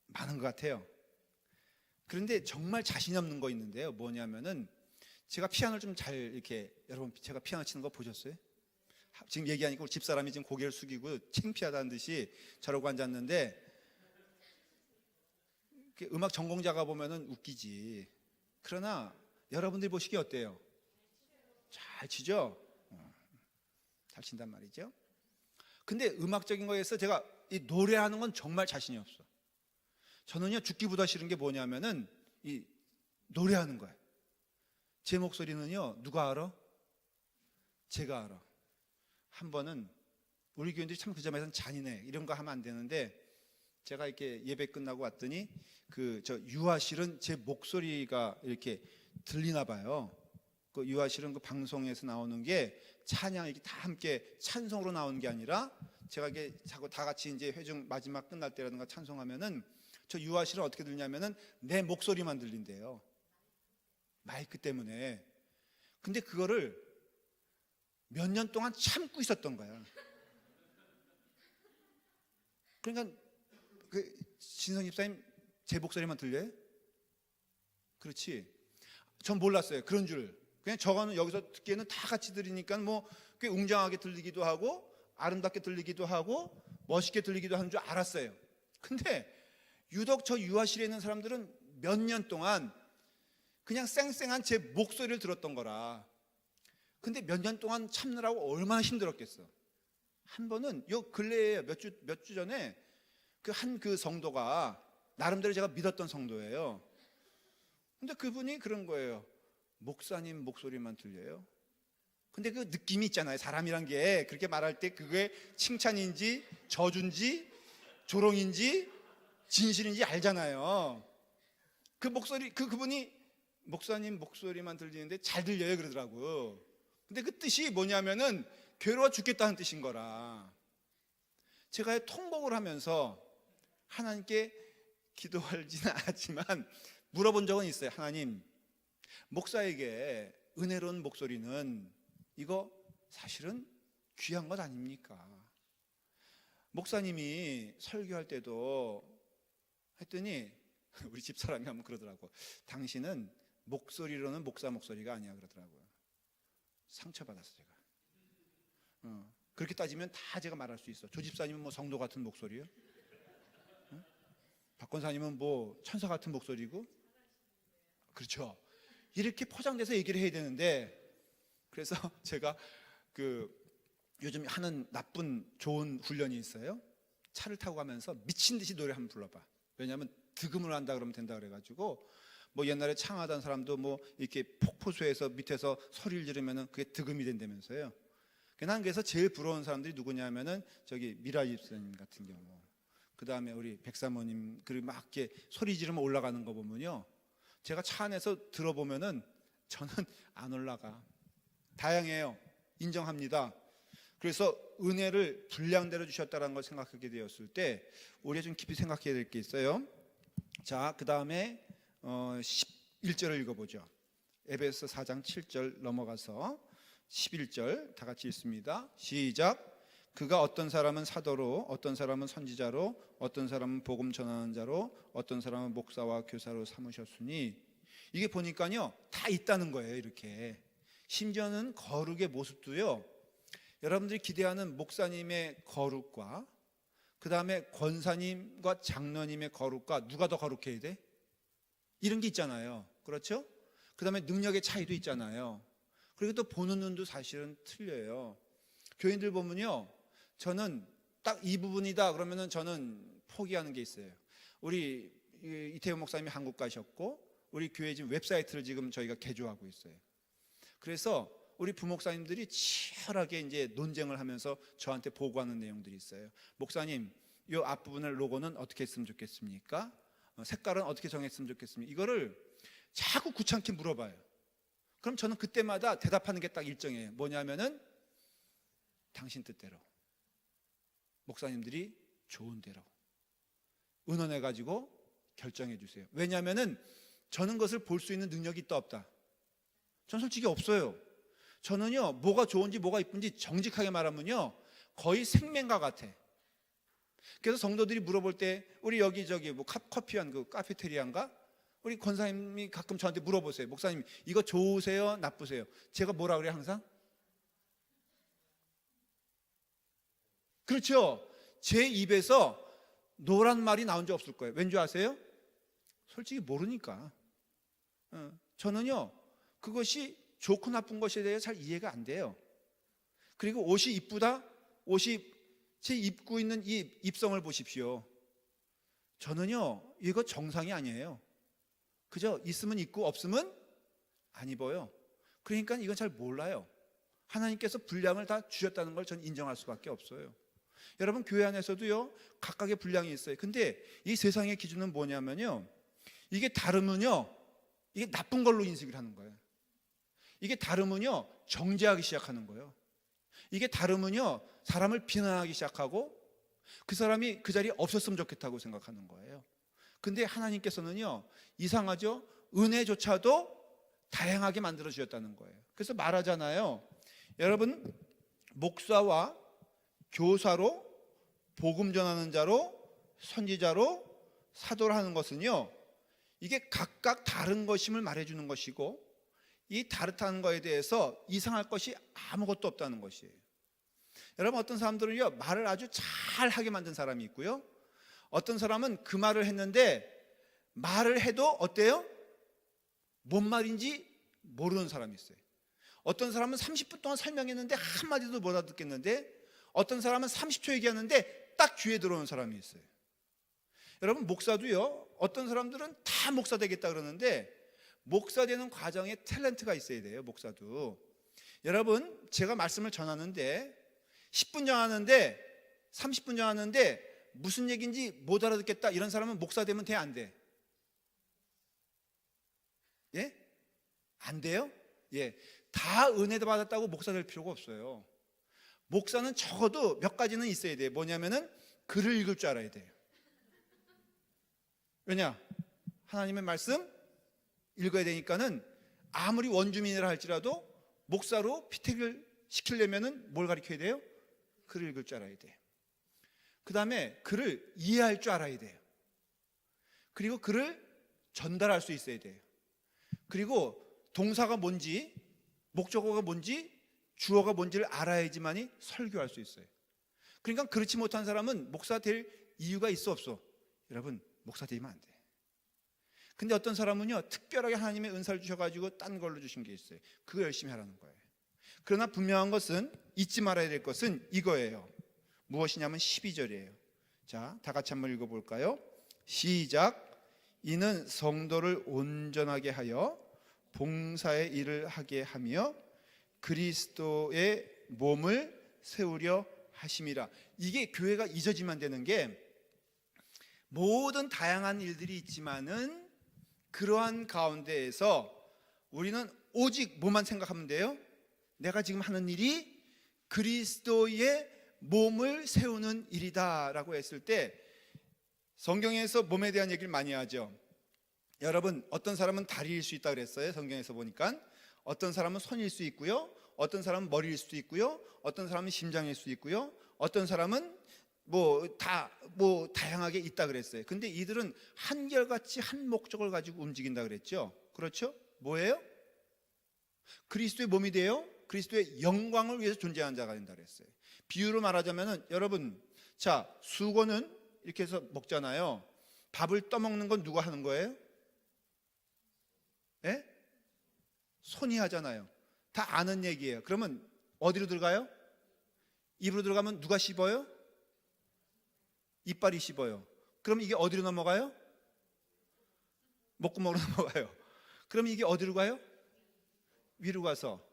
A: 많은 것 같아요. 그런데 정말 자신이 없는 거 있는데요, 뭐냐면은 제가 피아노를 좀 잘 이렇게, 여러분 제가 피아노 치는 거 보셨어요? 지금 얘기하니까 우리 집사람이 지금 고개를 숙이고 창피하다는 듯이 저러고 앉았는데, 음악 전공자가 보면은 웃기지. 그러나 여러분들이 보시기에 어때요? 잘 치죠? 잘 친단 말이죠. 근데 음악적인 거에서 제가 이 노래하는 건 정말 자신이 없어. 저는요 죽기보다 싫은 게 뭐냐면은 이 노래하는 거예요. 제 목소리는요 누가 알아? 제가 알아. 한 번은 우리 교인들이 참 그 점에서는 잔인해, 이런 거 하면 안 되는데, 제가 이렇게 예배 끝나고 왔더니 저 유아실은 제 목소리가 이렇게 들리나 봐요. 그 유아실은 그 방송에서 나오는 게 찬양 이렇게 다 함께 찬송으로 나오는 게 아니라, 제가 이게 자꾸 다 같이 이제 회중 마지막 끝날 때라든가 찬송하면은 저 유아실은 어떻게 들냐면은 내 목소리만 들린대요, 마이크 때문에. 근데 그거를 몇 년 동안 참고 있었던 거야. 그러니까 그 진성 집사님 제 목소리만 들려요? 그렇지. 전 몰랐어요 그런 줄. 그냥 저거는 여기서 듣기에는 다 같이 들으니까 뭐 꽤 웅장하게 들리기도 하고 아름답게 들리기도 하고 멋있게 들리기도 하는 줄 알았어요. 근데 유독 저 유아실에 있는 사람들은 몇 년 동안 그냥 쌩쌩한 제 목소리를 들었던 거라. 근데 몇 년 동안 참느라고 얼마나 힘들었겠어. 한 번은 요 근래에 몇 주 전에 그 성도가, 나름대로 제가 믿었던 성도예요. 근데 그분이 그런 거예요. 목사님 목소리만 들려요? 근데 그 느낌이 있잖아요. 사람이란 게 그렇게 말할 때 그게 칭찬인지 저주인지 조롱인지 진실인지 알잖아요. 그 목소리, 그분이 목사님 목소리만 들리는데 잘 들려요 그러더라고요. 근데 그 뜻이 뭐냐면은 괴로워 죽겠다는 뜻인 거라. 제가 통곡을 하면서 하나님께 기도하지는 않았지만 물어본 적은 있어요. 하나님, 목사에게 은혜로운 목소리는 이거 사실은 귀한 것 아닙니까? 목사님이 설교할 때도 했더니 우리 집사람이 한번 그러더라고. 당신은 목소리로는 목사 목소리가 아니야 그러더라고요. 상처받았어 제가. 그렇게 따지면 다 제가 말할 수 있어. 조 집사님은 뭐 성도 같은 목소리요? 박 권사님은 뭐 천사 같은 목소리고? 그렇죠. 이렇게 포장돼서 얘기를 해야 되는데, 그래서 제가 요즘 하는 나쁜 좋은 훈련이 있어요. 차를 타고 가면서 미친 듯이 노래 한번 불러봐. 왜냐하면 득음을 한다 그러면 된다 그래가지고, 뭐 옛날에 창하던 사람도 뭐 이렇게 폭포수에서 밑에서 소리를 지르면은 그게 득음이 된다면서요. 난 그래서 제일 부러운 사람들이 누구냐면은 저기 미라 집사님 같은 경우, 그 다음에 우리 백사모님, 그리고 막 이렇게 소리 지르면 올라가는 거 보면요, 제가 차 안에서 들어보면은 저는 안 올라가. 다양해요. 인정합니다. 그래서 은혜를 분량대로 주셨다는 걸 생각하게 되었을 때 우리가 좀 깊이 생각해야 될 게 있어요. 자, 그 다음에 11절을 읽어보죠. 에베소 4장 7절 넘어가서 11절 다 같이 읽습니다. 시작. 그가 어떤 사람은 사도로, 어떤 사람은 선지자로, 어떤 사람은 복음 전하는 자로, 어떤 사람은 목사와 교사로 삼으셨으니, 이게 보니까요 다 있다는 거예요. 이렇게 심지어는 거룩의 모습도요, 여러분들이 기대하는 목사님의 거룩과 그 다음에 권사님과 장로님의 거룩과 누가 더 거룩해야 돼? 이런 게 있잖아요. 그렇죠? 그 다음에 능력의 차이도 있잖아요. 그리고 또 보는 눈도 사실은 틀려요. 교인들 보면요, 저는 딱 이 부분이다 그러면은 저는 포기하는 게 있어요. 우리 이태용 목사님이 한국 가셨고, 우리 교회 지금 웹사이트를 지금 저희가 개조하고 있어요. 그래서 우리 부목사님들이 치열하게 이제 논쟁을 하면서 저한테 보고하는 내용들이 있어요. 목사님, 이 앞부분을 로고는 어떻게 했으면 좋겠습니까? 색깔은 어떻게 정했으면 좋겠습니까? 이거를 자꾸 귀찮게 물어봐요. 그럼 저는 그때마다 대답하는 게 딱 일정이에요. 뭐냐면은 당신 뜻대로, 목사님들이 좋은 대로 의논해가지고 결정해 주세요. 왜냐하면은 저는 그것을 볼 수 있는 능력이 있다 없다? 전 솔직히 없어요. 저는요, 뭐가 좋은지 뭐가 이쁜지 정직하게 말하면요 거의 생명과 같아. 그래서 성도들이 물어볼 때, 우리 여기저기 뭐 커피한 그 카페테리아인가, 우리 권사님이 가끔 저한테 물어보세요. 목사님, 이거 좋으세요? 나쁘세요? 제가 뭐라 그래요 항상? 그렇죠. 제 입에서 노란 말이 나온 적 없을 거예요. 왠지 아세요? 솔직히 모르니까. 저는요 그것이 좋고 나쁜 것에 대해 잘 이해가 안 돼요. 그리고 옷이 이쁘다, 옷이 제 입고 있는 이 입성을 보십시오. 저는요 이거 정상이 아니에요. 그저 있으면 입고 없으면 안 입어요. 그러니까 이건 잘 몰라요. 하나님께서 분량을 다 주셨다는 걸 저는 인정할 수밖에 없어요. 여러분, 교회 안에서도요 각각의 분량이 있어요. 근데 이 세상의 기준은 뭐냐면요, 이게 다르면요 이게 나쁜 걸로 인식을 하는 거예요. 이게 다르면요 정죄하기 시작하는 거예요. 이게 다르면요 사람을 비난하기 시작하고 그 사람이 그 자리에 없었으면 좋겠다고 생각하는 거예요. 근데 하나님께서는요 이상하죠? 은혜조차도 다양하게 만들어 주셨다는 거예요. 그래서 말하잖아요. 여러분, 목사와 교사로, 복음 전하는 자로, 선지자로, 사도를 하는 것은요 이게 각각 다른 것임을 말해주는 것이고, 이 다르다는 것에 대해서 이상할 것이 아무것도 없다는 것이에요. 여러분, 어떤 사람들은요 말을 아주 잘하게 만든 사람이 있고요, 어떤 사람은 그 말을 했는데 말을 해도 어때요? 뭔 말인지 모르는 사람이 있어요. 어떤 사람은 30분 동안 설명했는데 한마디도 못 알아듣겠는데, 어떤 사람은 30초 얘기하는데 딱 귀에 들어오는 사람이 있어요. 여러분, 목사도요 어떤 사람들은 다 목사 되겠다 그러는데 목사 되는 과정에 탤런트가 있어야 돼요. 목사도 여러분, 제가 말씀을 전하는데 10분 전하는데 30분 전하는데 무슨 얘기인지 못 알아듣겠다, 이런 사람은 목사 되면 돼, 안 돼? 예? 안 돼요? 예. 다 은혜 받았다고 목사 될 필요가 없어요. 목사는 적어도 몇 가지는 있어야 돼요. 뭐냐면은 글을 읽을 줄 알아야 돼요. 왜냐? 하나님의 말씀 읽어야 되니까는 아무리 원주민이라 할지라도 목사로 피택을 시키려면은 뭘 가르쳐야 돼요? 글을 읽을 줄 알아야 돼요. 그 다음에 글을 이해할 줄 알아야 돼요. 그리고 글을 전달할 수 있어야 돼요. 그리고 동사가 뭔지, 목적어가 뭔지, 주어가 뭔지를 알아야지만이 설교할 수 있어요. 그러니까 그렇지 못한 사람은 목사 될 이유가 있어 없어? 여러분, 목사 되면 안 돼. 근데 어떤 사람은요, 특별하게 하나님의 은사를 주셔가지고 딴 걸로 주신 게 있어요. 그거 열심히 하라는 거예요. 그러나 분명한 것은, 잊지 말아야 될 것은 이거예요. 무엇이냐면 12절이에요. 자, 다 같이 한번 읽어볼까요? 시작. 이는 성도를 온전하게 하여 봉사의 일을 하게 하며 그리스도의 몸을 세우려 하심이라. 이게 교회가 잊어지면 되는 게, 모든 다양한 일들이 있지만은 그러한 가운데에서 우리는 오직 뭐만 생각하면 돼요? 내가 지금 하는 일이 그리스도의 몸을 세우는 일이다라고 했을 때, 성경에서 몸에 대한 얘기를 많이 하죠. 여러분, 어떤 사람은 다리일 수 있다 그랬어요. 성경에서 보니까 어떤 사람은 손일 수 있고요, 어떤 사람은 머리일 수도 있고요, 어떤 사람은 심장일 수도 있고요, 어떤 사람은 다양하게 있다 그랬어요. 근데 이들은 한결같이 한 목적을 가지고 움직인다 그랬죠. 그렇죠? 뭐예요? 그리스도의 몸이 돼요. 그리스도의 영광을 위해서 존재하는 자가 된다 그랬어요. 비유로 말하자면은, 여러분, 자, 수고는 이렇게 해서 먹잖아요. 밥을 떠먹는 건 누가 하는 거예요? 예? 손이 하잖아요. 다 아는 얘기예요. 그러면 어디로 들어가요? 입으로 들어가면 누가 씹어요? 이빨이 씹어요. 그럼 이게 어디로 넘어가요? 목구멍으로 넘어가요. 그럼 이게 어디로 가요? 위로 가서,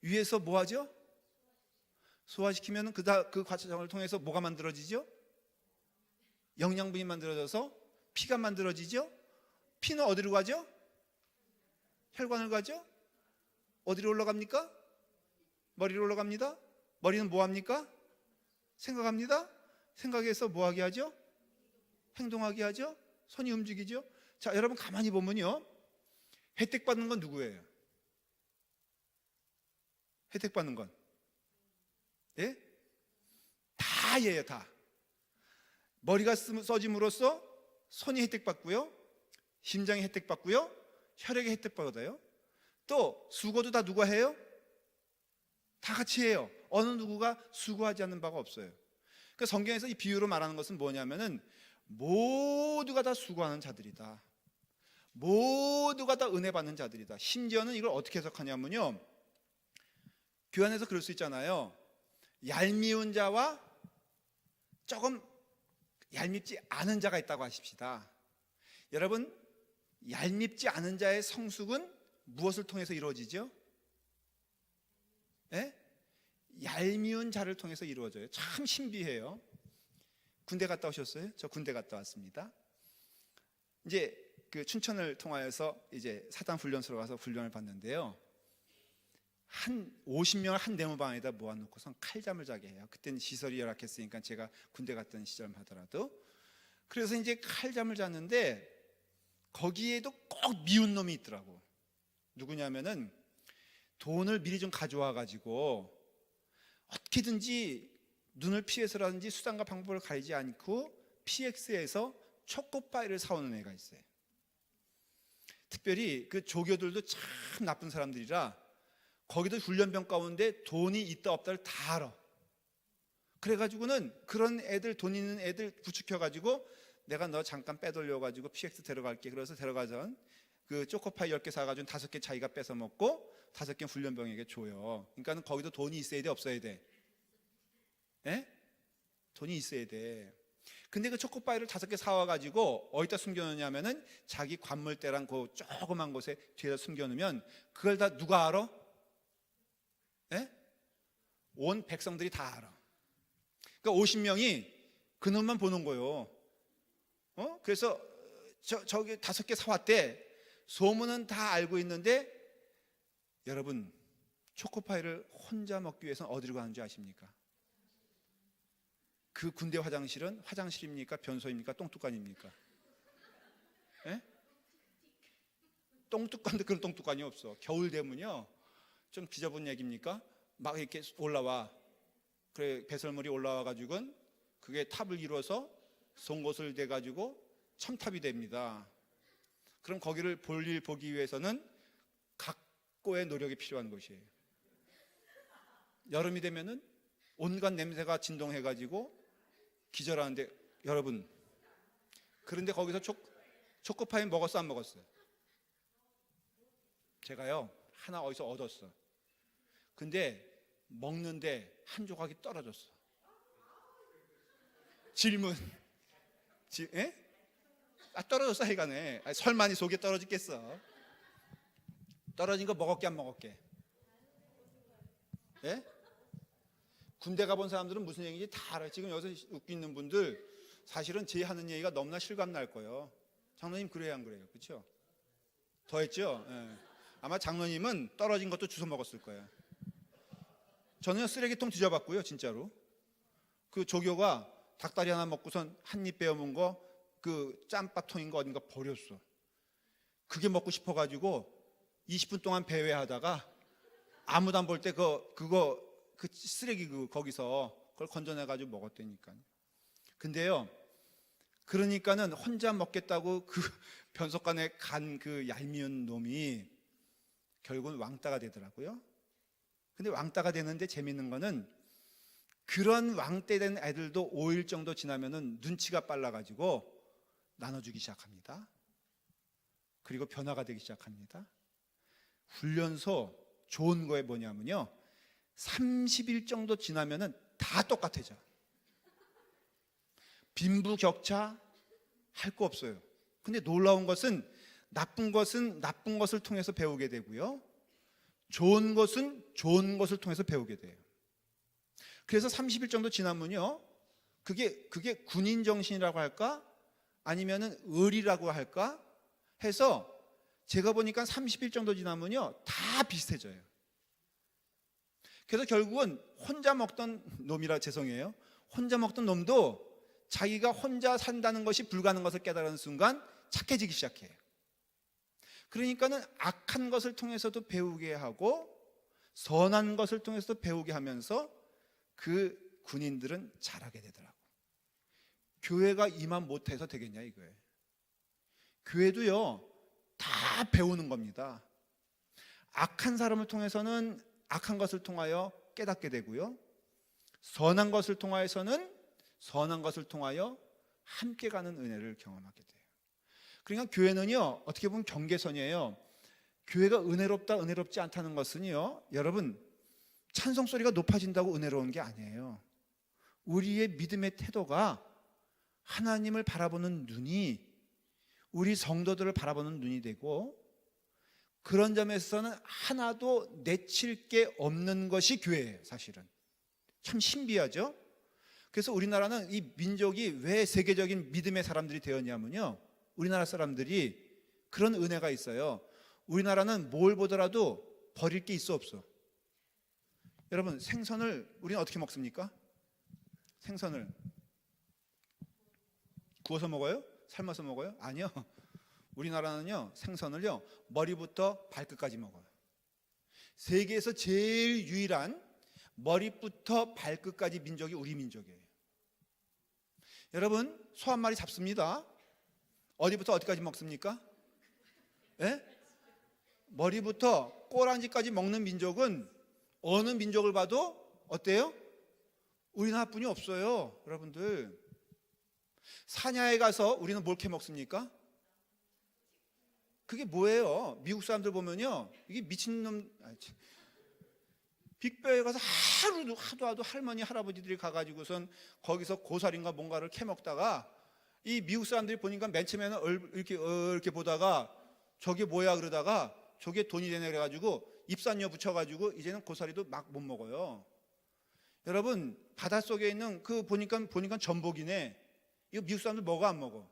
A: 위에서 뭐 하죠? 소화시키면 그 과정을 통해서 뭐가 만들어지죠? 영양분이 만들어져서 피가 만들어지죠? 피는 어디로 가죠? 혈관을 가죠? 어디로 올라갑니까? 머리로 올라갑니다. 머리는 뭐 합니까? 생각합니다. 생각해서 뭐 하게 하죠? 행동하게 하죠? 손이 움직이죠? 자, 여러분 가만히 보면요, 혜택 받는 건 누구예요? 혜택 받는 건, 예? 다 얘예요. 다. 머리가 써짐으로써 손이 혜택 받고요, 심장이 혜택 받고요, 혈액이 혜택 받아요. 또 수고도 다 누가 해요? 다 같이 해요. 어느 누구가 수고하지 않는 바가 없어요. 그러니까 성경에서 이 비유로 말하는 것은 뭐냐면은, 모두가 다 수고하는 자들이다. 모두가 다 은혜 받는 자들이다. 심지어는 이걸 어떻게 해석하냐면요, 교회 안에서 그럴 수 있잖아요. 얄미운 자와 조금 얄밉지 않은 자가 있다고 하십시다. 여러분, 얄밉지 않은 자의 성숙은 무엇을 통해서 이루어지죠? 예? 얄미운 자를 통해서 이루어져요. 참 신비해요. 군대 갔다 오셨어요? 저 군대 갔다 왔습니다. 이제 그 춘천을 통하여서 이제 사단 훈련소로 가서 훈련을 받는데요, 한 50명을 한 네모방에다 모아놓고선 칼잠을 자게 해요. 그때는 시설이 열악했으니까, 제가 군대 갔던 시절만 하더라도. 그래서 이제 칼잠을 잤는데 거기에도 꼭 미운 놈이 있더라고. 누구냐면은, 돈을 미리 좀 가져와 가지고 어떻게든지 눈을 피해서라든지 수단과 방법을 가리지 않고 PX에서 초코파이를 사오는 애가 있어요. 특별히 그 조교들도 참 나쁜 사람들이라 거기도 훈련병 가운데 돈이 있다 없다를 다 알아. 그래가지고는 그런 애들, 돈 있는 애들 부추켜가지고, 내가 너 잠깐 빼돌려가지고 PX 데려갈게. 그래서 데려가전 그 초코파이 10개 사가지고 5개 자기가 뺏어 먹고 5개 훈련병에게 줘요. 그러니까 거기도 돈이 있어야 돼, 없어야 돼? 예? 돈이 있어야 돼. 근데 그 초코파이를 5개 사와가지고 어디다 숨겨놓냐면은 자기 관물대랑 그 조그만 곳에 뒤에다 숨겨놓으면 그걸 다 누가 알아? 예? 온 백성들이 다 알아. 그러니까 50명이 그놈만 보는 거예요. 그래서 저기 5개 사왔대. 소문은 다 알고 있는데, 여러분, 초코파이를 혼자 먹기 위해서는 어디로 가는지 아십니까? 그 군대 화장실은 화장실입니까? 변소입니까? 똥뚜껑입니까? 예? 똥뚜껑도 그런 똥뚜껑이 없어. 겨울 되면요, 좀 기저분 얘기입니까? 막 이렇게 올라와. 그래, 배설물이 올라와 가지고는 그게 탑을 이루어서 송곳을 대 가지고 첨탑이 됩니다. 그럼 거기를 볼일 보기 위해서는 각고의 노력이 필요한 것이에요. 여름이 되면은 온갖 냄새가 진동해 가지고 기절하는데, 여러분, 그런데 거기서 초코파이 먹었어, 안 먹었어요? 제가요, 하나 어디서 얻었어. 근데 먹는데 한 조각이 떨어졌어. 질문. 예? 떨어졌어, 하여간에. 설마니 속에 떨어지겠어. 떨어진 거 먹었게 안 먹었게? 예? 군대 가본 사람들은 무슨 얘기인지 다 알아요. 지금 여기서 웃고 있는 분들 사실은 제 하는 얘기가 너무나 실감 날 거예요. 장로님 그래요, 안 그래요? 그렇죠? 더 했죠? 예. 아마 장로님은 떨어진 것도 주워 먹었을 거예요. 저는 쓰레기통 뒤져봤고요, 진짜로. 그 조교가 닭다리 하나 먹고선 한 입 베어 먹은 거, 그 짬밥통인가 어딘가 버렸어. 그게 먹고 싶어가지고 20분 동안 배회하다가 아무도 안 볼 때 그 쓰레기 거기서 그걸 건져내가지고 먹었다니까요. 근데요, 그러니까는 혼자 먹겠다고 그 변속관에 간 그 얄미운 놈이 결국은 왕따가 되더라고요. 근데 왕따가 되는데 재밌는 거는, 그런 왕따 된 애들도 5일 정도 지나면은 눈치가 빨라가지고 나눠주기 시작합니다. 그리고 변화가 되기 시작합니다. 훈련소 좋은 거에 뭐냐면요, 30일 정도 지나면은 다 똑같아져. 빈부격차 할 거 없어요. 근데 놀라운 것은 나쁜 것을 통해서 배우게 되고요, 좋은 것은 좋은 것을 통해서 배우게 돼요. 그래서 30일 정도 지나면요, 그게 군인 정신이라고 할까? 아니면은 의리라고 할까? 해서 제가 보니까 30일 정도 지나면요, 다 비슷해져요. 그래서 결국은 혼자 먹던 놈이라 죄송해요. 혼자 먹던 놈도 자기가 혼자 산다는 것이 불가능한 것을 깨달은 순간 착해지기 시작해요. 그러니까는 악한 것을 통해서도 배우게 하고 선한 것을 통해서도 배우게 하면서 그 군인들은 잘하게 되더라고. 교회가 이만 못해서 되겠냐 이거예요. 교회도요, 다 배우는 겁니다. 악한 사람을 통해서는 악한 것을 통하여 깨닫게 되고요, 선한 것을 통하여서는 선한 것을 통하여 함께 가는 은혜를 경험하게 돼요. 그러니까 교회는요, 어떻게 보면 경계선이에요. 교회가 은혜롭다 은혜롭지 않다는 것은요, 여러분, 찬송 소리가 높아진다고 은혜로운 게 아니에요. 우리의 믿음의 태도가 하나님을 바라보는 눈이 우리 성도들을 바라보는 눈이 되고, 그런 점에서는 하나도 내칠 게 없는 것이 교회예요. 사실은 참 신비하죠. 그래서 우리나라는 이 민족이 왜 세계적인 믿음의 사람들이 되었냐면요, 우리나라 사람들이 그런 은혜가 있어요. 우리나라는 뭘 보더라도 버릴 게 있어 없어? 여러분, 생선을 우리는 어떻게 먹습니까? 생선을 구워서 먹어요? 삶아서 먹어요? 아니요. 우리나라는요, 생선을요, 머리부터 발끝까지 먹어요. 세계에서 제일 유일한 머리부터 발끝까지 민족이 우리 민족이에요. 여러분, 소 한 마리 잡습니다. 어디부터 어디까지 먹습니까? 예? 머리부터 꼬랑지까지 먹는 민족은 어느 민족을 봐도 어때요? 우리나라뿐이 없어요. 여러분들, 사냐에 가서 우리는 뭘 캐 먹습니까? 그게 뭐예요? 미국 사람들 보면요, 이게 미친놈, 빅베어에 가서 하도 할머니 할아버지들이 가가지고선 거기서 고사리인가 뭔가를 캐 먹다가, 이 미국 사람들이 보니까 맨 처음에는 이렇게 보다가 저게 뭐야 그러다가 저게 돈이 되네 그래가지고 입산료 붙여가지고 이제는 고사리도 막 못 먹어요. 여러분 바닷속에 있는 그 보니까 전복이네. 이거 미국 사람들 먹어 안 먹어?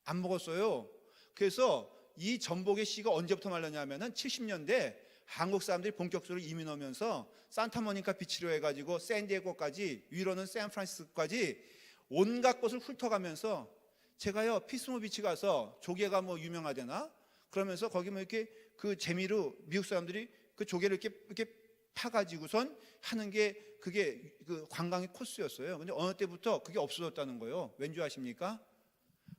A: 안 먹었어요. 그래서 이 전복의 씨가 언제부터 말랐냐면은 70년대 한국 사람들이 본격적으로 이민 오면서 산타모니카 비치로 해가지고 샌디에고까지, 위로는 샌프란시스코까지 온갖 곳을 훑어가면서, 제가요 피스모 비치 가서 조개가 뭐 유명하대나 그러면서 거기 뭐 이렇게 그 재미로 미국 사람들이 그 조개를 이렇게 파가지고선 하는 게 그게 그 관광의 코스였어요. 근데 어느 때부터 그게 없어졌다는 거예요. 왠지 아십니까?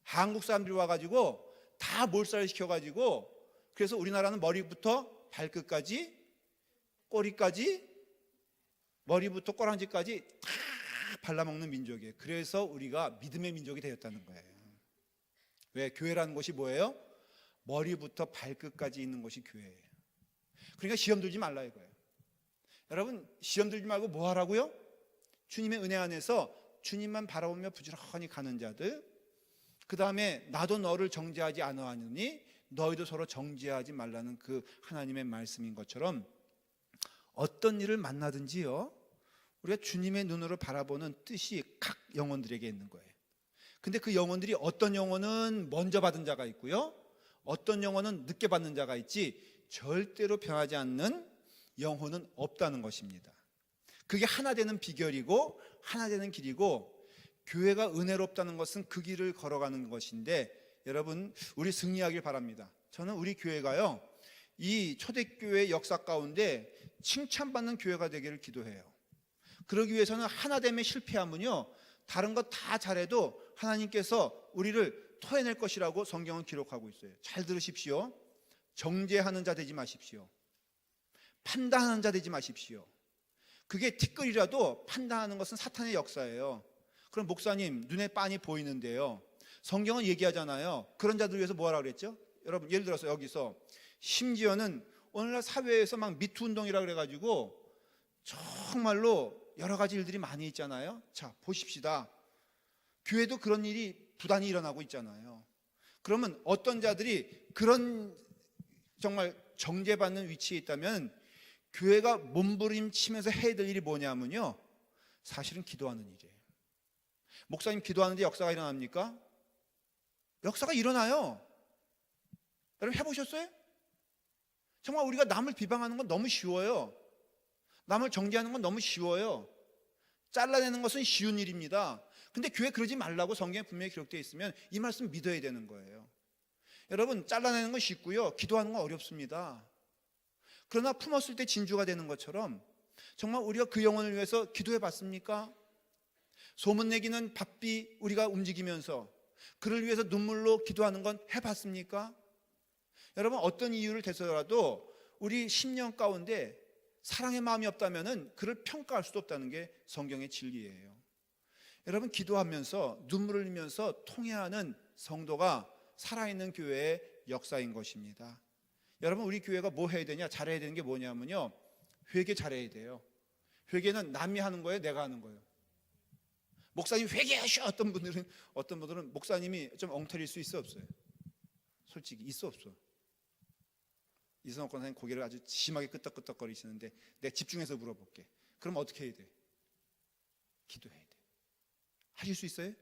A: 한국 사람들이 와가지고 다 몰살을 시켜가지고, 그래서 우리나라는 머리부터 발끝까지, 꼬리까지, 머리부터 꼬랑지까지 다 발라먹는 민족이에요. 그래서 우리가 믿음의 민족이 되었다는 거예요. 왜? 교회라는 것이 뭐예요? 머리부터 발끝까지 있는 것이 교회예요. 그러니까 시험 들지 말라 이거예요. 여러분 시험 들지 말고 뭐 하라고요? 주님의 은혜 안에서 주님만 바라보며 부지런히 가는 자들, 그 다음에 나도 너를 정죄하지 아노하느니 너희도 서로 정죄하지 말라는 그 하나님의 말씀인 것처럼, 어떤 일을 만나든지요 우리가 주님의 눈으로 바라보는 뜻이 각 영혼들에게 있는 거예요. 근데 그 영혼들이 어떤 영혼은 먼저 받은 자가 있고요, 어떤 영혼은 늦게 받는 자가 있지, 절대로 변하지 않는 영혼은 없다는 것입니다. 그게 하나 되는 비결이고 하나 되는 길이고, 교회가 은혜롭다는 것은 그 길을 걸어가는 것인데, 여러분 우리 승리하길 바랍니다. 저는 우리 교회가요 이 초대교회 역사 가운데 칭찬받는 교회가 되기를 기도해요. 그러기 위해서는 하나됨에 실패하면요 다른 거 다 잘해도 하나님께서 우리를 토해낼 것이라고 성경은 기록하고 있어요. 잘 들으십시오. 정죄하는 자 되지 마십시오. 판단하는 자 되지 마십시오. 그게 티끌이라도 판단하는 것은 사탄의 역사예요. 그럼 목사님 눈에 빤히 보이는데요, 성경은 얘기하잖아요. 그런 자들 위해서 뭐 하라고 그랬죠? 여러분 예를 들어서 여기서 심지어는 오늘날 사회에서 막 미투 운동이라 그래가지고 정말로 여러 가지 일들이 많이 있잖아요. 자 보십시다. 교회도 그런 일이 부단히 일어나고 있잖아요. 그러면 어떤 자들이 그런 정말 정죄받는 위치에 있다면 교회가 몸부림치면서 해야 될 일이 뭐냐면요, 사실은 기도하는 일이에요. 목사님 기도하는데 역사가 일어납니까? 역사가 일어나요. 여러분 해보셨어요? 정말 우리가 남을 비방하는 건 너무 쉬워요. 남을 정죄하는 건 너무 쉬워요. 잘라내는 것은 쉬운 일입니다. 근데 교회 그러지 말라고 성경에 분명히 기록되어 있으면 이 말씀 믿어야 되는 거예요. 여러분 잘라내는 건 쉽고요, 기도하는 건 어렵습니다. 그러나 품었을 때 진주가 되는 것처럼 정말 우리가 그 영혼을 위해서 기도해 봤습니까? 소문내기는 바삐 우리가 움직이면서 그를 위해서 눈물로 기도하는 건 해봤습니까? 여러분 어떤 이유를 대서라도 우리 심령 가운데 사랑의 마음이 없다면 그를 평가할 수도 없다는 게 성경의 진리예요. 여러분 기도하면서 눈물을 흘리면서 통회하는 성도가 살아있는 교회의 역사인 것입니다. 여러분 우리 교회가 뭐 해야 되냐, 잘해야 되는 게 뭐냐면요, 회개 잘해야 돼요. 회개는 남이 하는 거예요, 내가 하는 거예요? 목사님 회개하셔. 어떤 분들은 목사님이 좀 엉터리일 수 있어 없어요? 솔직히 있어 없어? 이성옥 권사님 고개를 아주 심하게 끄덕끄덕거리시는데 내가 집중해서 물어볼게. 그럼 어떻게 해야 돼? 기도해야 돼. 하실 수 있어요?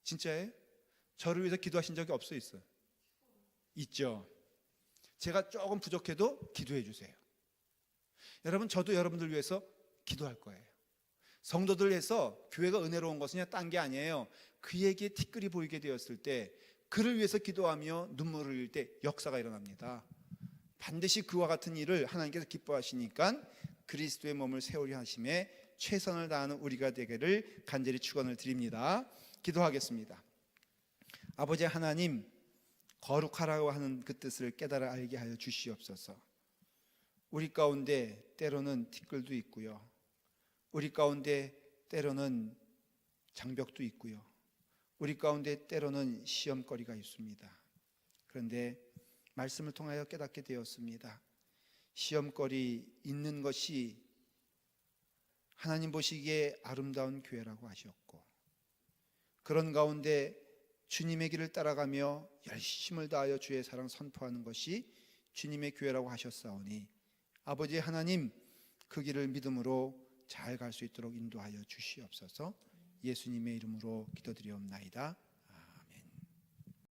A: 진짜예요? 저를 위해서 기도하신 적이 없어요? 있어요? 있죠. 제가 조금 부족해도 기도해 주세요. 여러분 저도 여러분들 위해서 기도할 거예요. 성도들 위해서 교회가 은혜로운 것은 딴 게 아니에요. 그에게 티끌이 보이게 되었을 때 그를 위해서 기도하며 눈물을 흘릴 때 역사가 일어납니다. 반드시 그와 같은 일을 하나님께서 기뻐하시니까 그리스도의 몸을 세우려 하심에 최선을 다하는 우리가 되기를 간절히 축원을 드립니다. 기도하겠습니다. 아버지 하나님, 거룩하라고 하는 그 뜻을 깨달아 알게 하여 주시옵소서. 우리 가운데 때로는 티끌도 있고요, 우리 가운데 때로는 장벽도 있고요, 우리 가운데 때로는 시험거리가 있습니다. 그런데 말씀을 통하여 깨닫게 되었습니다. 시험거리 있는 것이 하나님 보시기에 아름다운 교회라고 하셨고, 그런 가운데 주님의 길을 따라가며 열심을 다하여 주의 사랑 선포하는 것이 주님의 교회라고 하셨사오니 아버지 하나님, 그 길을 믿음으로 잘 갈 수 있도록 인도하여 주시옵소서. 예수님의 이름으로 기도드리옵나이다.